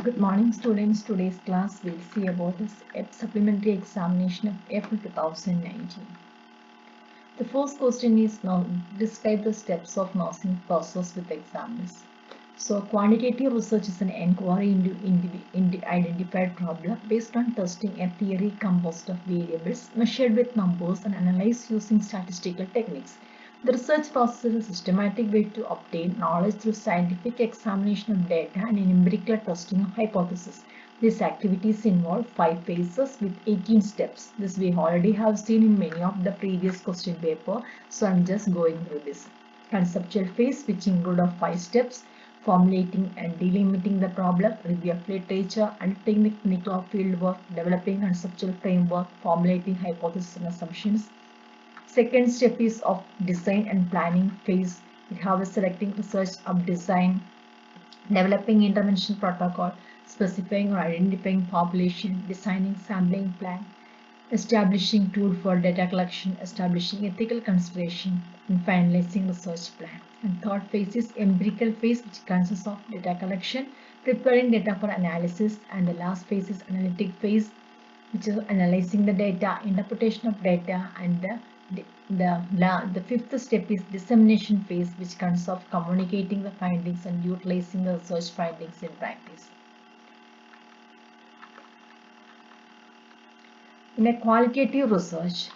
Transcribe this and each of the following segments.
Good morning, students. Today's class will see about this supplementary examination of April 2019. The first question is now describe the steps of nursing process with examiners. So, quantitative research is an inquiry into identified problem based on testing a theory composed of variables measured with numbers and analyzed using statistical techniques. The research process is a systematic way to obtain knowledge through scientific examination of data and empirical testing of hypotheses. These activities involve 5 phases with 18 steps. This we already have seen in many of the previous question paper, so I'm just going through this. Conceptual phase, which include of 5 steps: formulating and delimiting the problem, review of literature, undertaking the clinical field work, developing conceptual framework, formulating hypotheses and assumptions. Second step is of design and planning phase. We have a selecting research of design, developing intervention protocol, specifying or identifying population, designing sampling plan, establishing tool for data collection, establishing ethical consideration, and finalizing research plan. And third phase is empirical phase, which consists of data collection, preparing data for analysis, and the last phase is analytic phase, which is analyzing the data, interpretation of data, and the fifth step is dissemination phase, which consists of communicating the findings and utilizing the research findings in practice. In a qualitative research,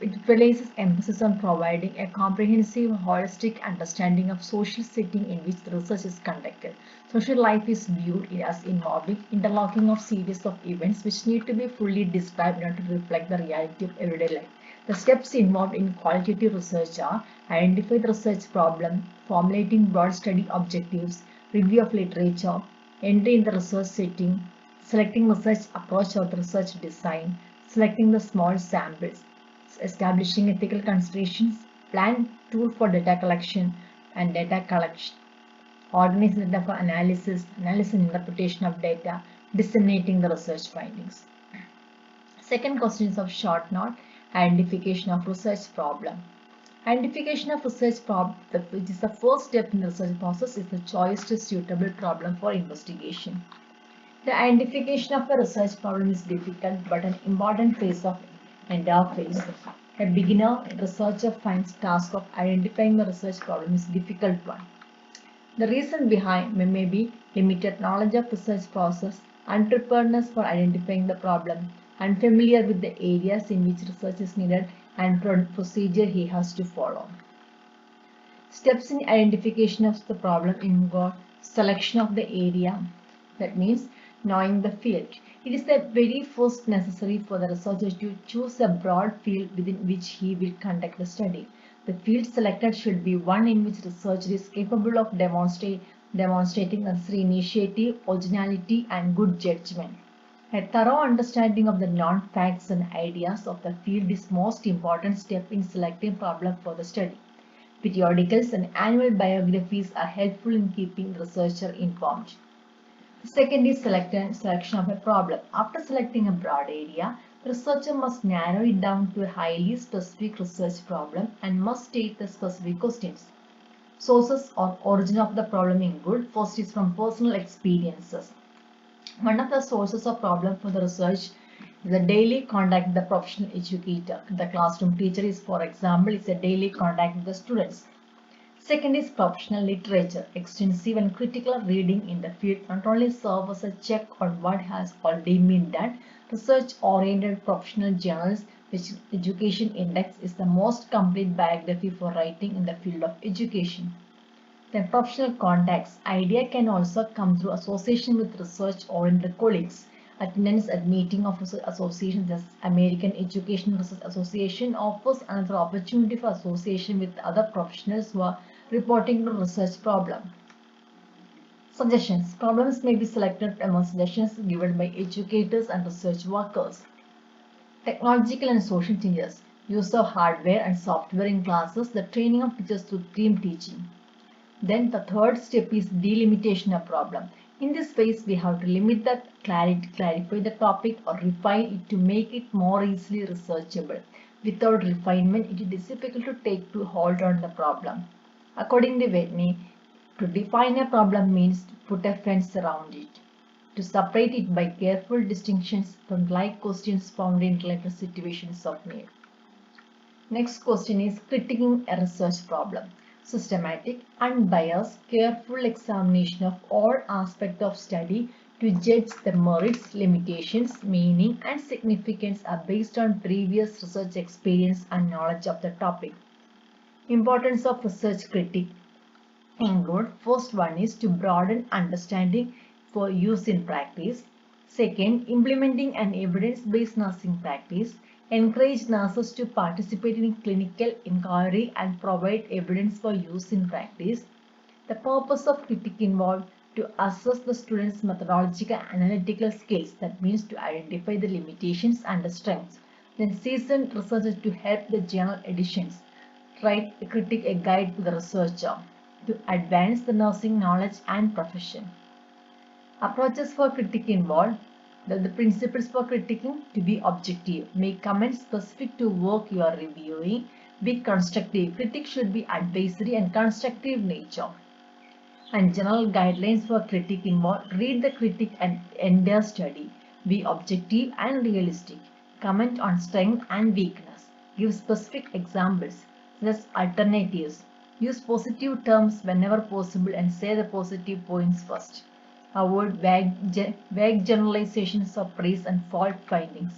it places emphasis on providing a comprehensive, holistic understanding of social setting in which the research is conducted. Social life is viewed as involving interlocking of series of events which need to be fully described in order to reflect the reality of everyday life. The steps involved in qualitative research are identify the research problem, formulating broad study objectives, review of literature, entry in the research setting, selecting research approach or the research design, selecting the small samples, establishing ethical considerations, plan tool for data collection and data collection, organizing data for analysis and interpretation of data, disseminating the research findings. Second question is of short note, identification of research problem. Identification of research problem, which is the first step in the research process, is the choice to suitable problem for investigation. The identification of a research problem is difficult but an important phase of entire phase. A beginner researcher finds task of identifying the research problem is difficult one. The reason behind may be limited knowledge of research process, unpreparedness for identifying the problem, unfamiliar with the areas in which research is needed, and procedure he has to follow. Steps in identification of the problem involve selection of the area, that means knowing the field. It is the very first necessary for the researcher to choose a broad field within which he will conduct the study. The field selected should be one in which researcher is capable of demonstrating necessary initiative, originality, and good judgment. A thorough understanding of the non-facts and ideas of the field is most important step in selecting problem for the study. Periodicals and annual biographies are helpful in keeping the researcher informed. The second is selection of a problem. After selecting a broad area, the researcher must narrow it down to a highly specific research problem and must state the specific questions. Sources or origin of the problem include: first is from personal experiences. One of the sources of problem for the research is the daily contact with the professional educator. The classroom teacher is, for example, is a daily contact with the students. Second is professional literature. Extensive and critical reading in the field not only serve as a check on what has already been done. Research-oriented professional journals, which Education Index is the most complete biography for writing in the field of education. Then professional contacts. Idea can also come through association with research-oriented colleagues. Attendance at meeting of associations as American Education Research Association offers another opportunity for association with other professionals who are reporting the research problem. Suggestions. Problems may be selected among suggestions given by educators and research workers. Technological and social changes. Use of hardware and software in classes. The training of teachers through team teaching. Then the third step is delimitation of problem. In this phase, we have to limit the clarify the topic or refine it to make it more easily researchable. Without refinement, it is difficult to take to hold on the problem. According to Whitney, To define a problem means to put a fence around it. To separate it by careful distinctions from like questions found in related situations of need. Next question is critiquing a research problem. Systematic, unbiased, careful examination of all aspects of study to judge the merits, limitations, meaning and significance are based on previous research experience and knowledge of the topic. Importance of research critique include first one is to broaden understanding for use in practice. Second, implementing an evidence-based nursing practice. Encourage nurses to participate in clinical inquiry and provide evidence for use in practice. The purpose of critique involved to assess the students' methodological analytical skills, that means to identify the limitations and the strengths. Then seasoned researchers to help the journal editions write a critique, a guide to the researcher to advance the nursing knowledge and profession. Approaches for critique involve the principles for critiquing to be objective, make comments specific to work you are reviewing, be constructive. Critique should be advisory and constructive nature. And general guidelines for critique involve read the critique and entire study, be objective and realistic, comment on strength and weakness, give specific examples such as alternatives, use positive terms whenever possible and say the positive points first. Avoid vague generalizations of praise and fault findings.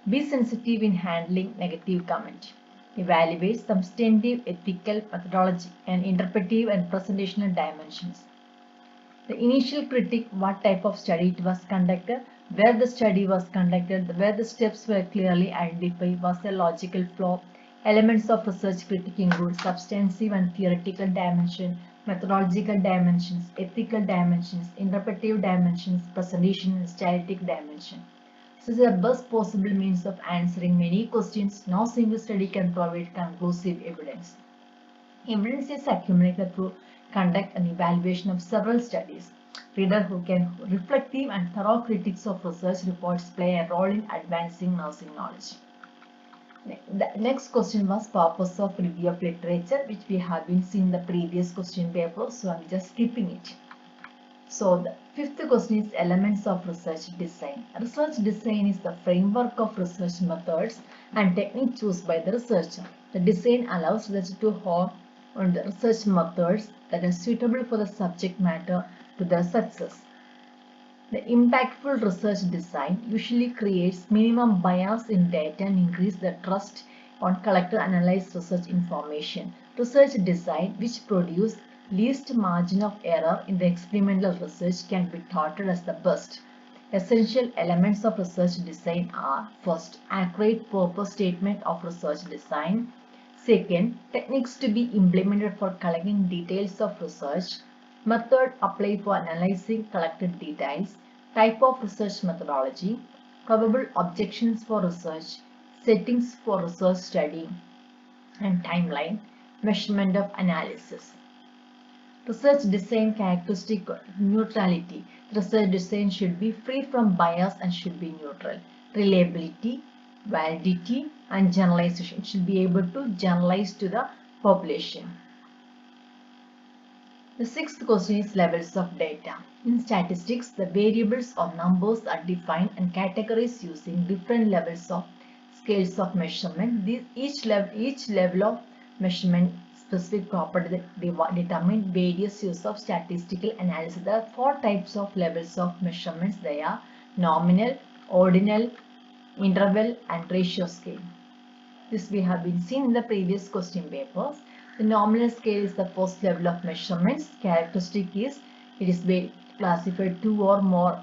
Be sensitive in handling negative comment. Evaluate substantive, ethical, methodology, and interpretive and presentational dimensions. The initial critique, what type of study it was conducted, where the study was conducted, where the steps were clearly identified, was a logical flow. Elements of research critique include substantive and theoretical dimension, methodological dimensions, ethical dimensions, interpretive dimensions, presentation and stylistic dimension. This is the best possible means of answering many questions. No single study can provide conclusive evidence. Evidence is accumulated through conduct and evaluation of several studies. Readers who can reflective and thorough critiques of research reports play a role in advancing nursing knowledge. The next question was purpose of review of literature, which we have been seeing in the previous question paper, so I'm just skipping it. So the fifth question is elements of research design. Research design is the framework of research methods and techniques chosen by the researcher. The design allows research to hone on the research methods that are suitable for the subject matter to their success. The impactful research design usually creates minimum bias in data and increases the trust on collected analyzed research information. Research design which produces least margin of error in the experimental research can be touted as the best. Essential elements of research design are: first, accurate purpose statement of research design. Second, techniques to be implemented for collecting details of research. Method applied for analyzing collected details. Type of research methodology. Probable objections for research. Settings for research study. And timeline. Measurement of analysis. Research design characteristic: neutrality. Research design should be free from bias and should be neutral. Reliability, validity, and generalization. It should be able to generalize to the population. The sixth question is levels of data. In statistics, the variables or numbers are defined and categorized using different levels of scales of measurement. Each level of measurement specific property that determine various use of statistical analysis. There are four types of levels of measurements. They are nominal, ordinal, interval, and ratio scale. This we have been seen in the previous question papers. The nominal scale is the first level of measurements. Characteristic is it is classified two or more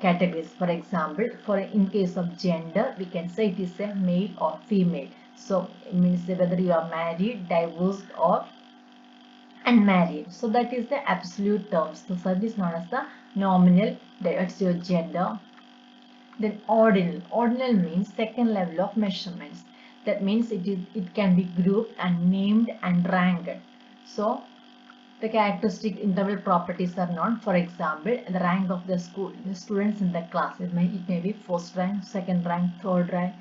categories. For example, in case of gender, we can say it is a male or female. So it means whether you are married, divorced, or unmarried. So that is the absolute terms. So that is known as the nominal. That's your gender. Then ordinal. Ordinal means second level of measurements. That means it can be grouped and named and ranked. So the characteristic interval properties are known. For example, the rank of the students in the class. It may be first rank, second rank, third rank,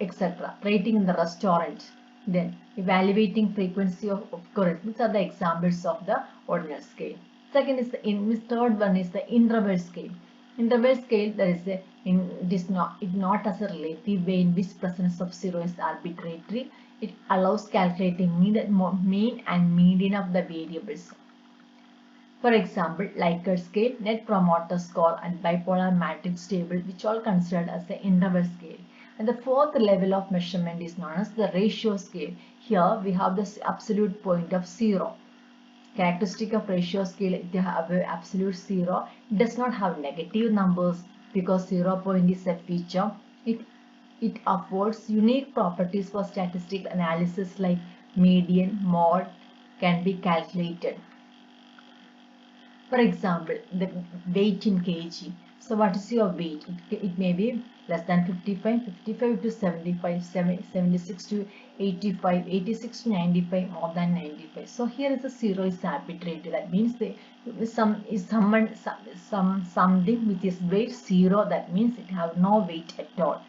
etc. Rating in the restaurant. Then evaluating frequency of occurrence. These are the examples of the ordinal scale. Second is third one is the interval scale. Interval scale, there is a it not as a relative way in which presence of zero is arbitrary. It allows calculating mean and median of the variables. For example, Likert scale, net promoter score, and bipolar matrix table, which all considered as the interval scale. And the fourth level of measurement is known as the ratio scale. Here we have the absolute point of zero. Characteristic of ratio scale, it have absolute zero. It does not have negative numbers because 0 point is a feature. It affords unique properties for statistical analysis like median, mode can be calculated. For example, the weight in kg. So what is your weight? It may be less than 55, 55 to 75, 76 to 85, 86 to 95, more than 95. So here is the zero is arbitrary. That means something which is weight zero. That means it have no weight at all.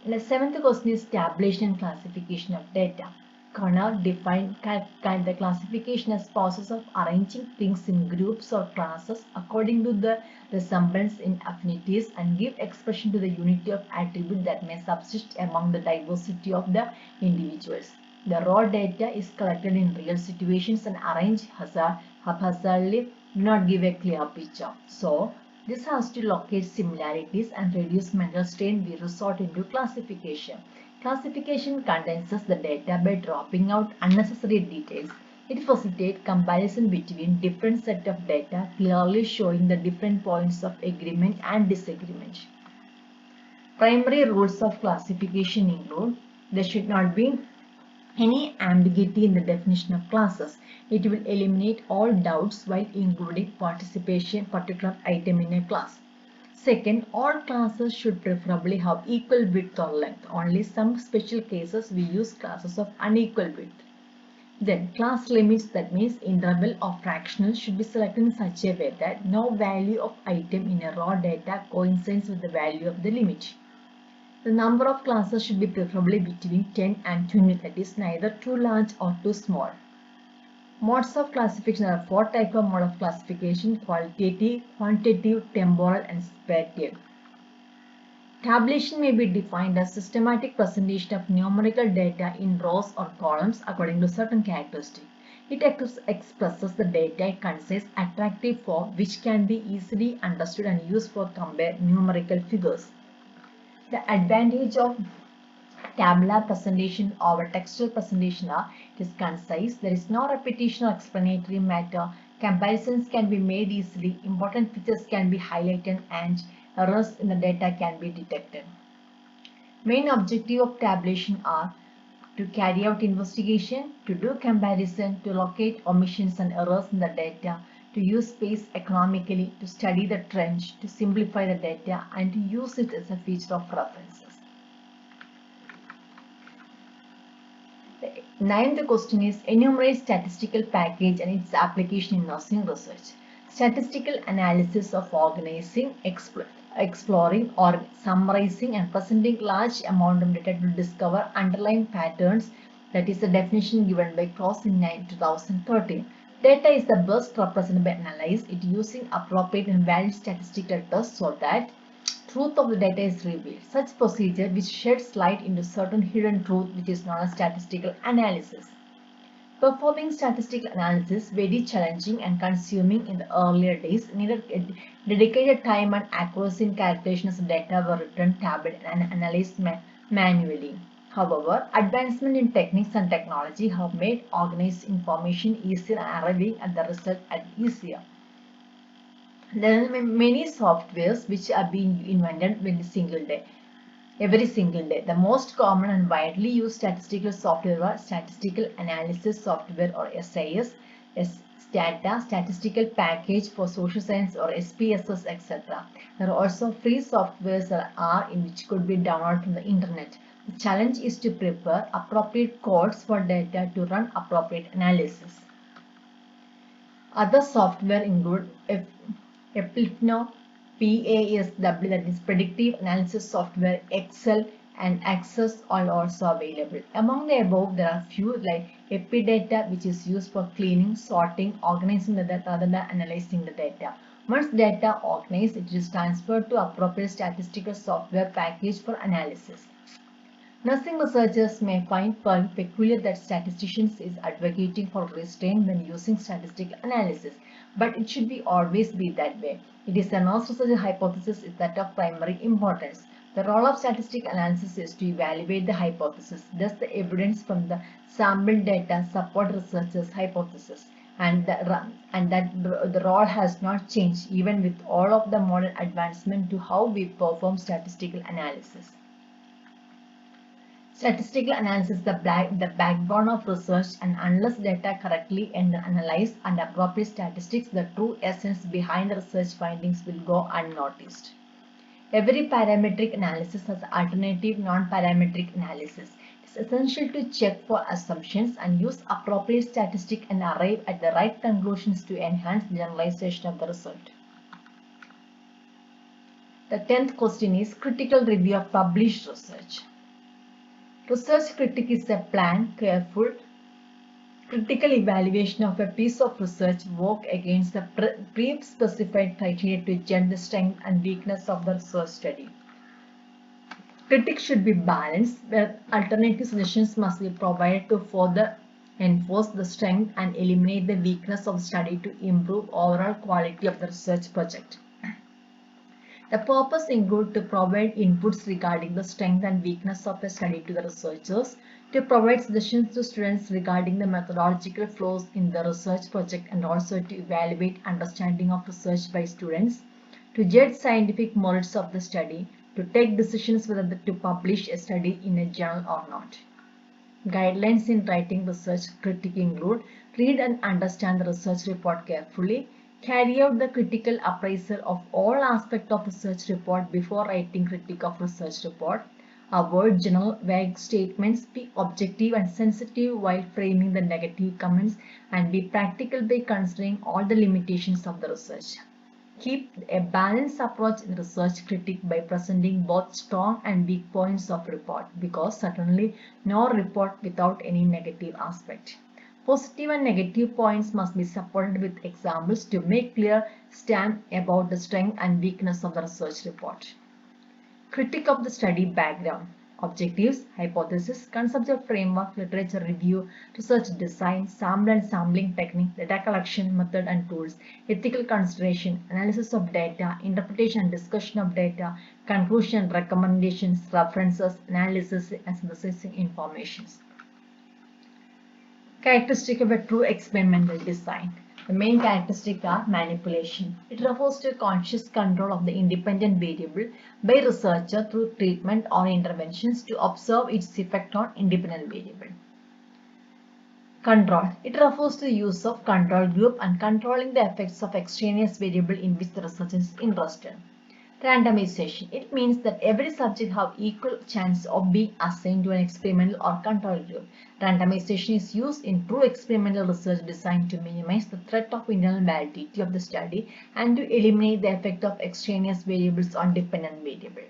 The seventh question is tabulation and classification of data. Kerner defined the classification as process of arranging things in groups or classes according to the resemblance in affinities and give expression to the unity of attribute that may subsist among the diversity of the individuals. The raw data is collected in real situations and arranged haphazardly do not give a clear picture. So, this has to locate similarities and reduce mental strain. We resort into classification. Classification condenses the data by dropping out unnecessary details. It facilitates comparison between different sets of data, clearly showing the different points of agreement and disagreement. Primary rules of classification include there should not be any ambiguity in the definition of classes. It will eliminate all doubts while including particular item in a class. Second, all classes should preferably have equal width or length. Only some special cases we use classes of unequal width. Then class limits, that means interval or fractional, should be selected in such a way that no value of item in a raw data coincides with the value of the limit. The number of classes should be preferably between 10 and 20, that is neither too large or too small. Modes of classification, there are four types of mode of classification: qualitative, quantitative, temporal, and spatial. Tabulation may be defined as systematic presentation of numerical data in rows or columns according to certain characteristics. It expresses the data in concise, attractive form which can be easily understood and used for compare numerical figures. The advantage of tabular presentation over textual presentation are it is concise, there is no repetition or explanatory matter, comparisons can be made easily, important features can be highlighted, and errors in the data can be detected. Main objective of tabulation are to carry out investigation, to do comparison, to locate omissions and errors in the data, to use space economically, to study the trend, to simplify the data, and to use it as a feature of references. The ninth question is enumerate statistical package and its application in nursing research. Statistical analysis of organizing, exploring, or summarizing and presenting large amount of data to discover underlying patterns. That is the definition given by Cross in 2013. Data is the best represented by analyze it using appropriate and valid statistical tests so that truth of the data is revealed. Such procedure which sheds light into certain hidden truth which is known as statistical analysis. Performing statistical analysis very challenging and consuming in the earlier days needed dedicated time and accuracy in calculation as data were written, tabulated and analyzed manually. However, advancement in techniques and technology have made organized information easier and arriving at the result easier. There are many softwares which are being invented every single day. The most common and widely used statistical software are statistical analysis software or SIS, STATA, statistical package for social science or SPSS, etc. There are also free softwares that are in which could be downloaded from the internet. The challenge is to prepare appropriate codes for data to run appropriate analysis. Other software include Eplifno, PASW, that is predictive analysis software, Excel, and access are also available. Among the above, there are few like Epidata, which is used for cleaning, sorting, organizing the data rather than analyzing the data. Once data organized, it is transferred to appropriate statistical software package for analysis. Nursing researchers may find peculiar that statisticians is advocating for restraint when using statistical analysis, but it should be always be that way. It is a nurse research hypothesis is that of primary importance. The role of statistical analysis is to evaluate the hypothesis. Thus, the evidence from the sample data support researchers' hypothesis, and that the role has not changed even with all of the modern advancement to how we perform statistical analysis. Statistical analysis is the backbone of research, and unless data correctly and analyzed and appropriate statistics, the true essence behind the research findings will go unnoticed. Every parametric analysis has alternative non-parametric analysis. It is essential to check for assumptions and use appropriate statistics and arrive at the right conclusions to enhance generalization of the result. The 10th question is critical review of published research. Research critic is a planned, careful, critical evaluation of a piece of research work against the pre-specified criteria to judge the strength and weakness of the research study. Critics should be balanced, where alternative suggestions must be provided to further enforce the strength and eliminate the weakness of the study to improve overall quality of the research project. The purpose includes to provide inputs regarding the strength and weakness of a study to the researchers, to provide suggestions to students regarding the methodological flaws in the research project, and also to evaluate understanding of research by students, to judge scientific merits of the study, to take decisions whether to publish a study in a journal or not. Guidelines in writing research critique include: read and understand the research report carefully, carry out the critical appraisal of all aspects of research report before writing critique of research report, avoid general vague statements, be objective and sensitive while framing the negative comments, and be practical by considering all the limitations of the research. Keep a balanced approach in research critique by presenting both strong and weak points of report, because certainly no report without any negative aspect. Positive and negative points must be supported with examples to make clear stand about the strength and weakness of the research report. Critique of the study background. Objectives, hypothesis, conceptual framework, literature review, research design, sample and sampling technique, data collection method and tools, ethical consideration, analysis of data, interpretation and discussion of data, conclusion, recommendations, references, analysis and synthesizing information. Characteristic of a true experimental design. The main characteristics are manipulation. It refers to conscious control of the independent variable by researcher through treatment or interventions to observe its effect on independent variable. Control. It refers to the use of control group and controlling the effects of extraneous variable in which the researcher is interested. Randomization. It means that every subject have equal chance of being assigned to an experimental or control group. Randomization is used in true experimental research designed to minimize the threat of internal validity of the study and to eliminate the effect of extraneous variables on dependent variable.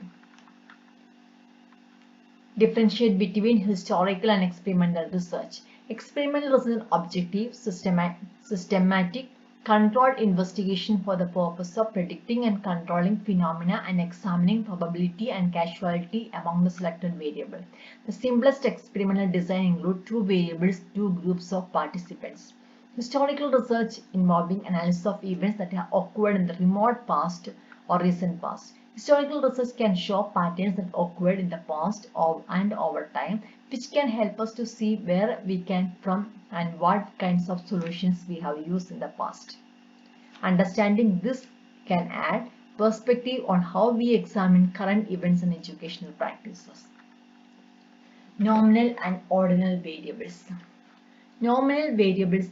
Differentiate between historical and experimental research. Experimental research is an objective, systematic, controlled investigation for the purpose of predicting and controlling phenomena and examining probability and causality among the selected variables. The simplest experimental design includes two variables, two groups of participants. Historical research involving analysis of events that have occurred in the remote past or recent past. Historical research can show patterns that occurred in the past and over time, which can help us to see where we came from and what kinds of solutions we have used in the past. Understanding this can add perspective on how we examine current events and educational practices. Nominal and ordinal variables. Nominal variables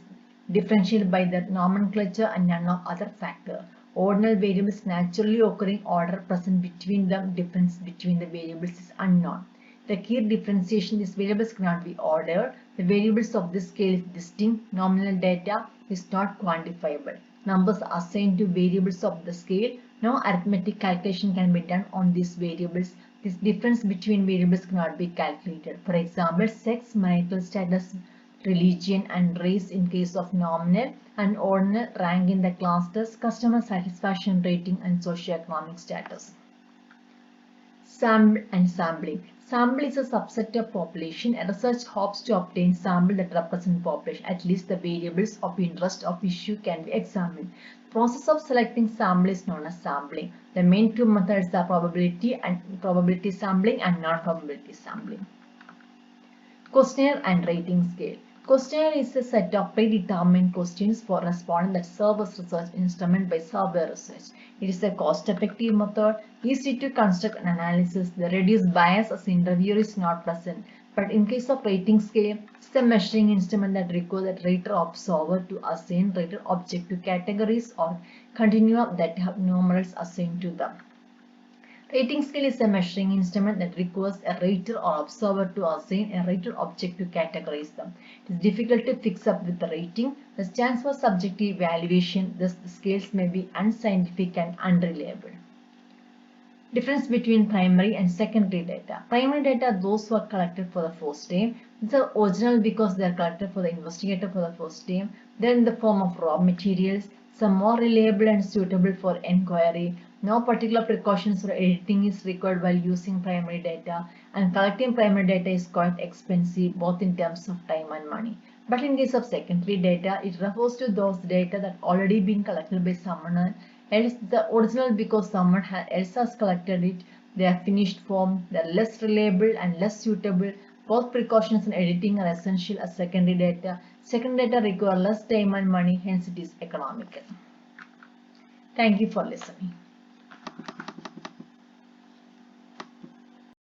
differentiated by their nomenclature and none of other factor. Ordinal variables naturally occurring order present between them. Difference between the variables is unknown. The key differentiation: these variables cannot be ordered. The variables of this scale is distinct. Nominal data is not quantifiable. Numbers assigned to variables of the scale. No arithmetic calculation can be done on these variables. This difference between variables cannot be calculated. For example, sex, marital status, religion, and race in case of nominal and ordinal, rank in the class test, customer satisfaction rating, and socioeconomic status. Sample and sampling. Sample is a subset of population. A research hopes to obtain sample that represent population. At least the variables of interest of issue can be examined. The process of selecting sample is known as sampling. The main two methods are probability sampling and non-probability sampling. Questionnaire and rating scale. Questionnaire is a set of predetermined questions for respondents that serve as research instrument by survey research. It is a cost-effective method, easy to construct and analysis. The reduced bias as the interviewer is not present. But in case of rating scale, it's a measuring instrument that requires a rater or observer to assign rater object to categories or continua that have numerals assigned to them. Rating scale is a measuring instrument that requires a rater or observer to assign a rater object to categorize them. It is difficult to fix up with the rating. The stands for subjective evaluation, thus the scales may be unscientific and unreliable. Difference between primary and secondary data. Primary data are those who are collected for the first time. These are original because they are collected for the investigator for the first time. They are in the form of raw materials. Some more reliable and suitable for inquiry. No particular precautions for editing is required while using primary data, and collecting primary data is quite expensive both in terms of time and money. But in case of secondary data, it refers to those data that already been collected by someone else, the original because someone else has collected it. They are finished form, they are less reliable and less suitable. Both precautions and editing are essential as secondary data. Secondary data require less time and money, hence it is economical. Thank you for listening.